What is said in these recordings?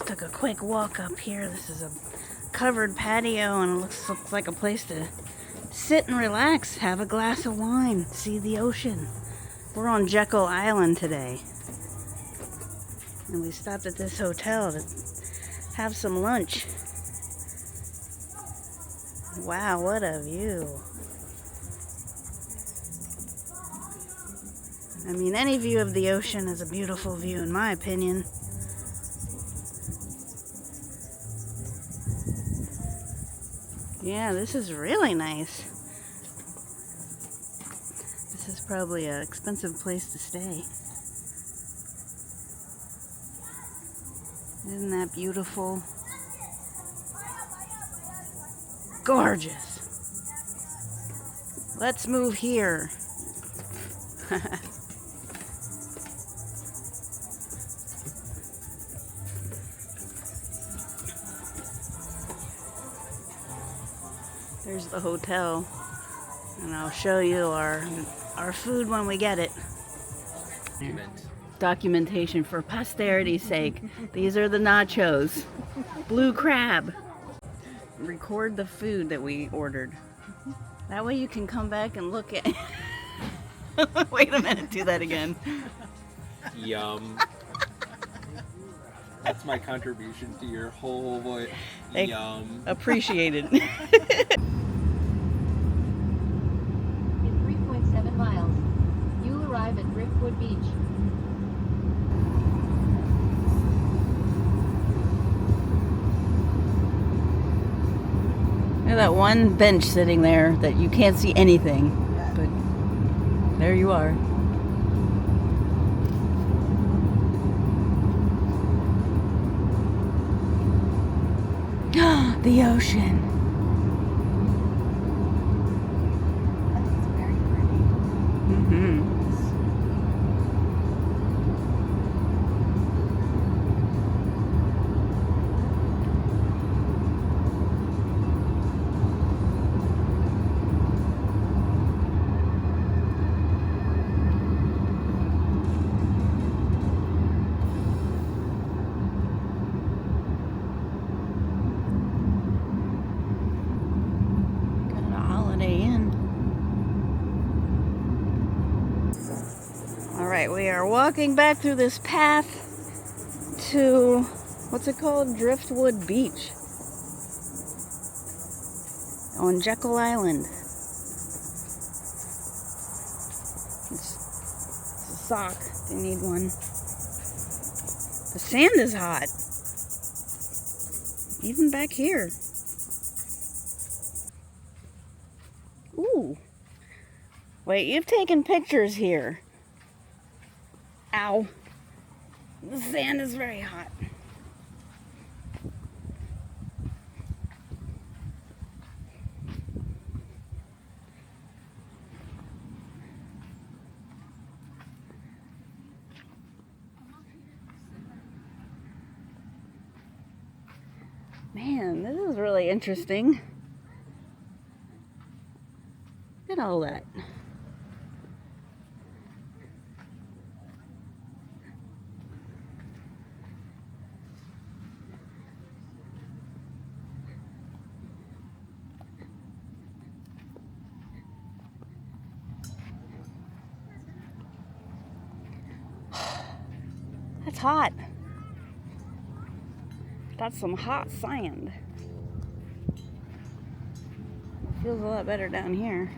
Took a quick walk up here. This is a covered patio and it looks like a place to sit and relax, have a glass of wine, see the ocean. We're on Jekyll Island today. And we stopped at this hotel to have some lunch. Wow, what a view. I mean, any view of the ocean is a beautiful view in my opinion. Yeah, this is really nice. This is probably an expensive place to stay. Isn't that beautiful? Gorgeous. Let's move here. There's the hotel, and I'll show you our food when we get it. Documentation for posterity's sake. These are the nachos. Blue crab. Record the food that we ordered. That way you can come back and look at it. Wait a minute, do that again. Yum. That's my contribution to your whole voice. Yum. Appreciated. In 3.7 miles, you'll arrive at Driftwood Beach. Look at that one bench sitting there that you can't see anything, but there you are. The ocean. That's very pretty. Mm-hmm. Alright, we are walking back through this path to, what's it called? Driftwood Beach on Jekyll Island. It's a sock if you need one. The sand is hot. Even back here. Ooh. Wait, you've taken pictures here. Ow. The sand is very hot. Man, this is really interesting. Look at all that. That's hot. That's some hot sand. It feels a lot better down here.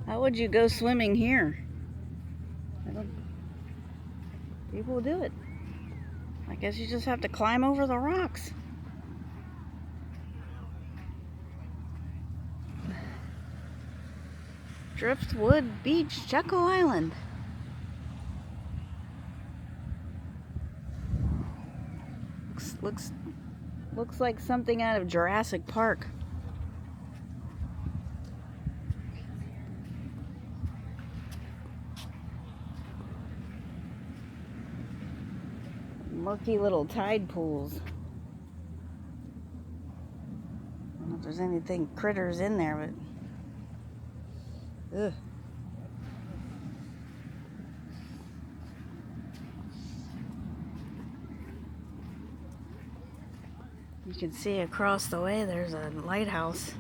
How would you go swimming here? People do it. I guess you just have to climb over the rocks. Driftwood Beach, Jekyll Island. Looks like something out of Jurassic Park. Murky little tide pools. I don't know if there's anything critters in there, but Ugh. You can see across the way there's a lighthouse.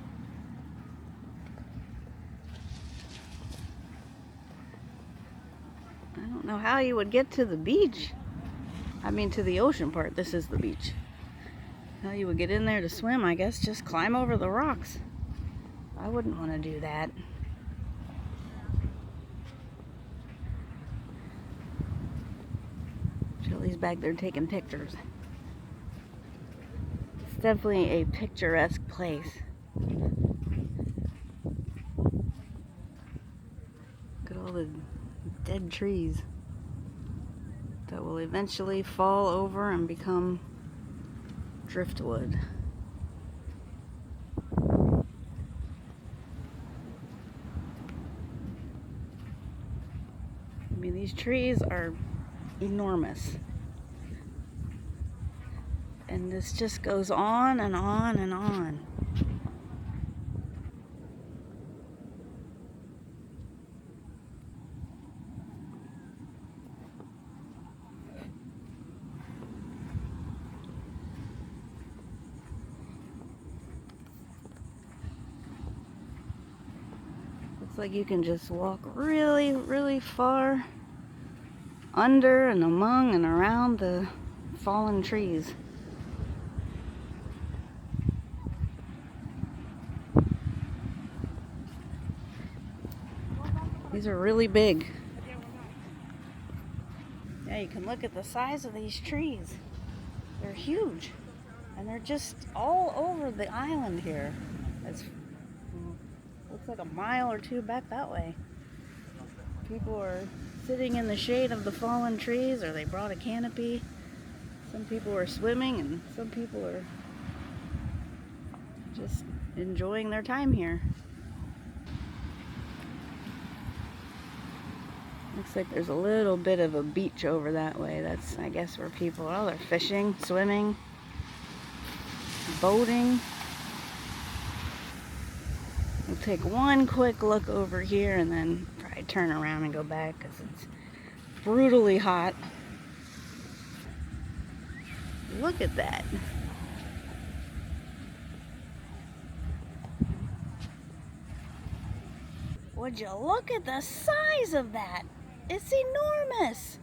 I don't know how you would get to the beach. I mean, to the ocean part. This is the beach. How you would get in there to swim, I guess, just climb over the rocks. I wouldn't want to do that. Shelly's back there taking pictures. It's definitely a picturesque place. Look at all the dead trees that will eventually fall over and become driftwood. I mean, these trees are enormous. And this just goes on and on and on. Looks like you can just walk really, really far under and among and around the fallen trees. These are really big. Yeah, you can look at the size of these trees. They're huge. And they're just all over the island here. It's looks like a mile or two back that way. People are sitting in the shade of the fallen trees, or they brought a canopy. Some people are swimming, and some people are just enjoying their time here. Looks like there's a little bit of a beach over that way. That's, I guess, where people are. Oh, they're fishing, swimming, boating. We'll take one quick look over here and then probably turn around and go back because it's brutally hot. Look at that. Would you look at the size of that? It's enormous.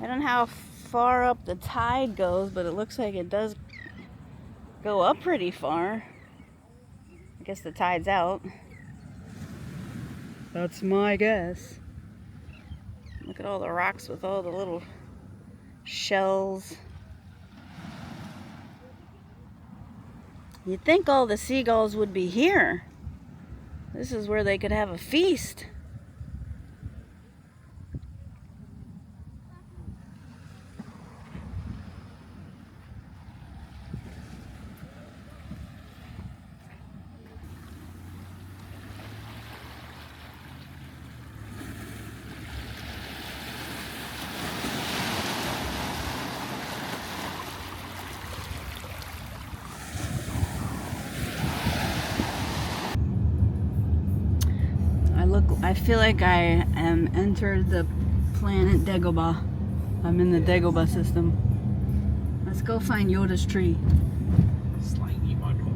I don't know how far up the tide goes, but it looks like it does go up pretty far. I guess the tide's out. That's my guess. Look at all the rocks with all the little shells. You'd think all the seagulls would be here. This is where they could have a feast. I feel like I am entered the planet Dagobah. I'm in the Dagobah system. Let's go find Yoda's tree. Slimy bundle.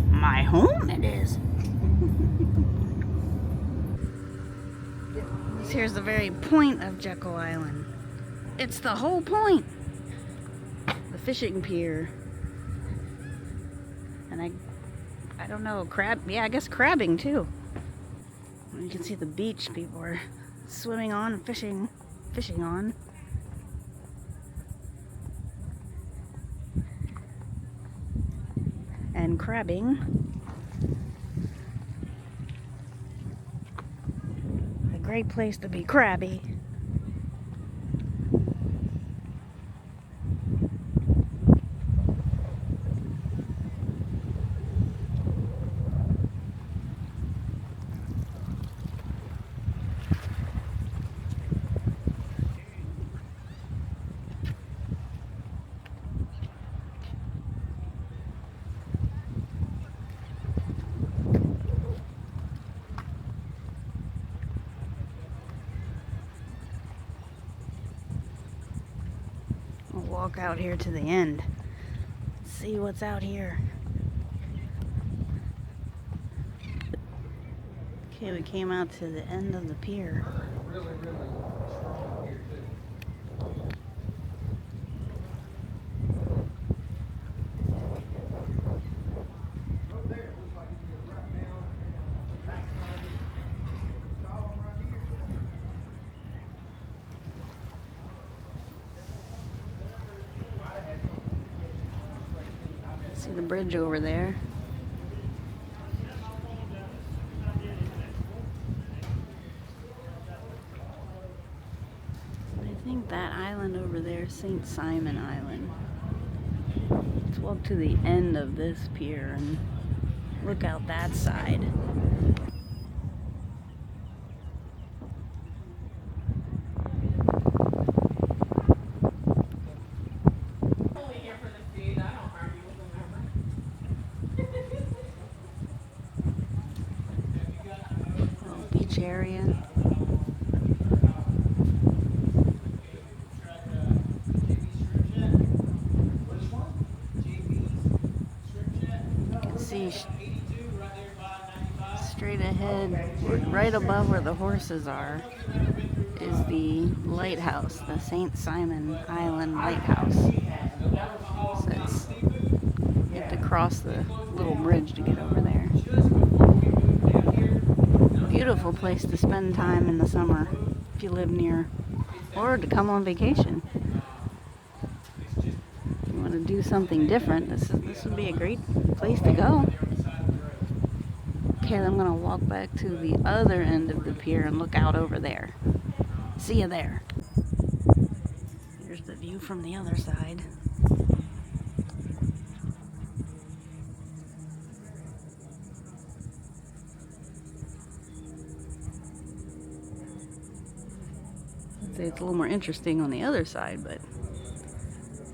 My home it is. Here's the very point of Jekyll Island. It's the whole point. The fishing pier. And I don't know, yeah, I guess crabbing too. You can see the beach people are swimming on and fishing on. And crabbing. A great place to be crabby. We'll walk out here to the end. See what's out here. Okay, we came out to the end of the pier. Really strong here too. See the bridge over there. I think that island over there is St. Simon Island. Let's walk to the end of this pier and look out that side. Beach area. You can see straight ahead, right above where the horses are, is the lighthouse, the St. Simon Island Lighthouse. So you have to cross the little bridge to get over there. Beautiful place to spend time in the summer if you live near, or to come on vacation. If you want to do something different, this would be a great place to go. Okay, I'm going to walk back to the other end of the pier and look out over there. See you there. Here's the view from the other side. I'd say it's a little more interesting on the other side, but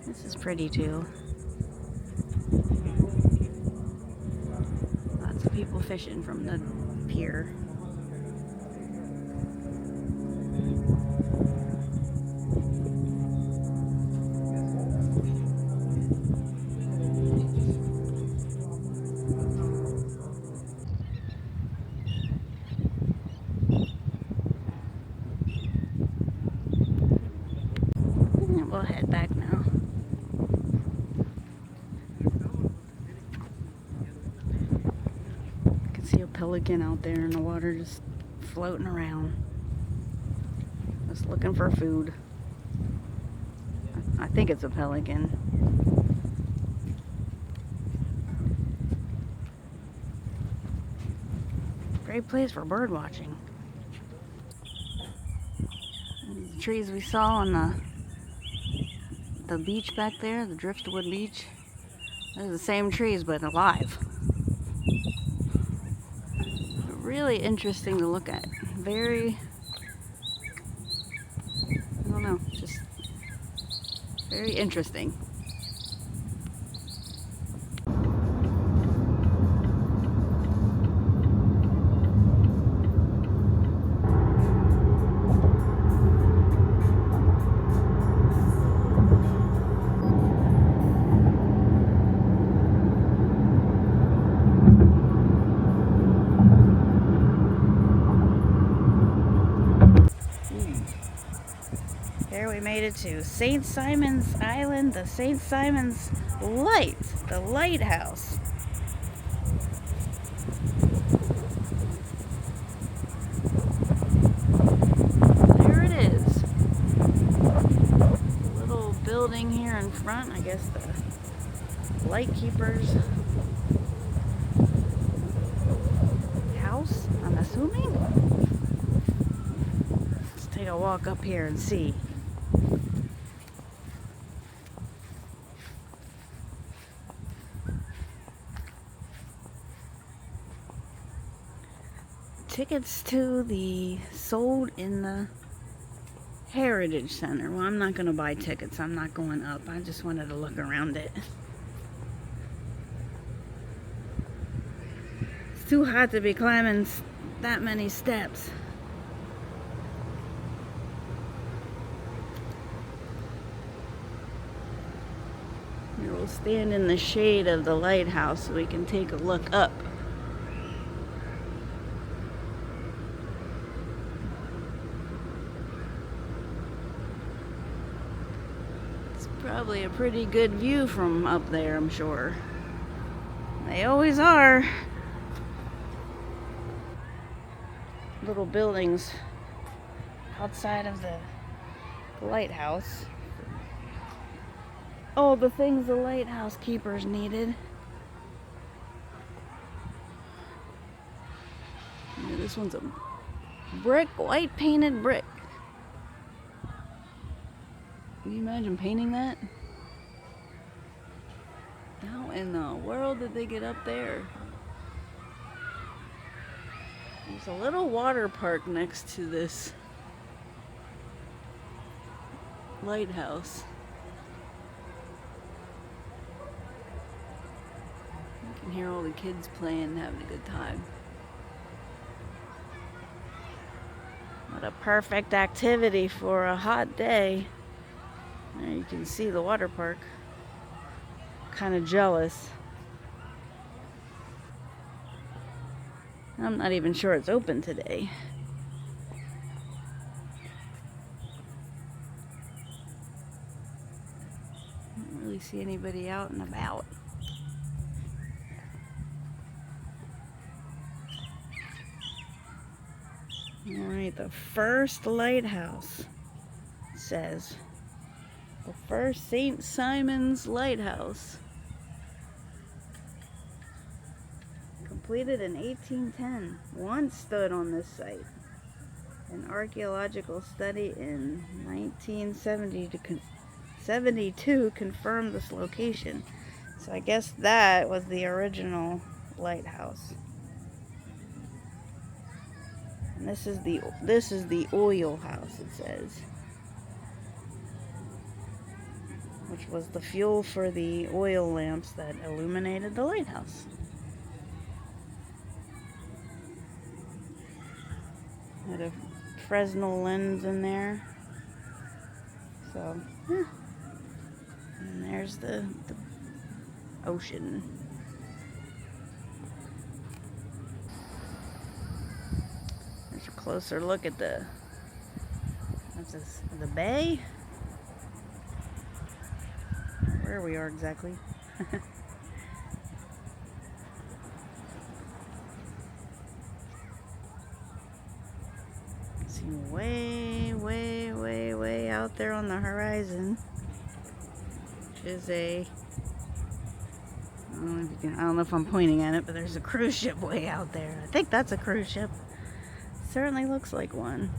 this is pretty too. Lots of people fishing from the pier. We'll head back now. You can see a pelican out there in the water just floating around. Just looking for food. I think it's a pelican. Great place for bird watching. The trees we saw on the beach back there, the Driftwood Beach, they're the same trees but alive. Really interesting to look at. Very know, just very interesting. Here we made it to St. Simon's Island, the St. Simon's Light, the Lighthouse. There it is. A little building here in front, I guess the lightkeeper's house, I'm assuming. Let's take a walk up here and see. Tickets to the sold in the Heritage Center. Well, I'm not going to buy tickets. I'm not going up. I just wanted to look around it. It's too hot to be climbing that many steps. Here we'll stand in the shade of the lighthouse so we can take a look up. Probably a pretty good view from up there, I'm sure. They always are. Little buildings outside of the lighthouse. Oh, the things the lighthouse keepers needed. Yeah, this one's a brick, white painted brick. Can you imagine painting that? How in the world did they get up there? There's a little water park next to this lighthouse. You can hear all the kids playing, having a good time. What a perfect activity for a hot day. There you can see the water park. Kind of jealous. I'm not even sure it's open today. Don't really see anybody out and about. Alright, the first lighthouse, it says. The first St. Simon's Lighthouse. Completed in 1810. Once stood on this site. An archaeological study in 1972 confirmed this location. So I guess that was the original lighthouse. And this is the oil house, it says. Which was the fuel for the oil lamps that illuminated the lighthouse. Had a Fresnel lens in there. So, yeah. And there's the ocean. There's a closer look at the bay. Where we are exactly. See way out there on the horizon, which is I don't know if I'm pointing at it, but there's a cruise ship way out there. I think that's a cruise ship. Certainly looks like one.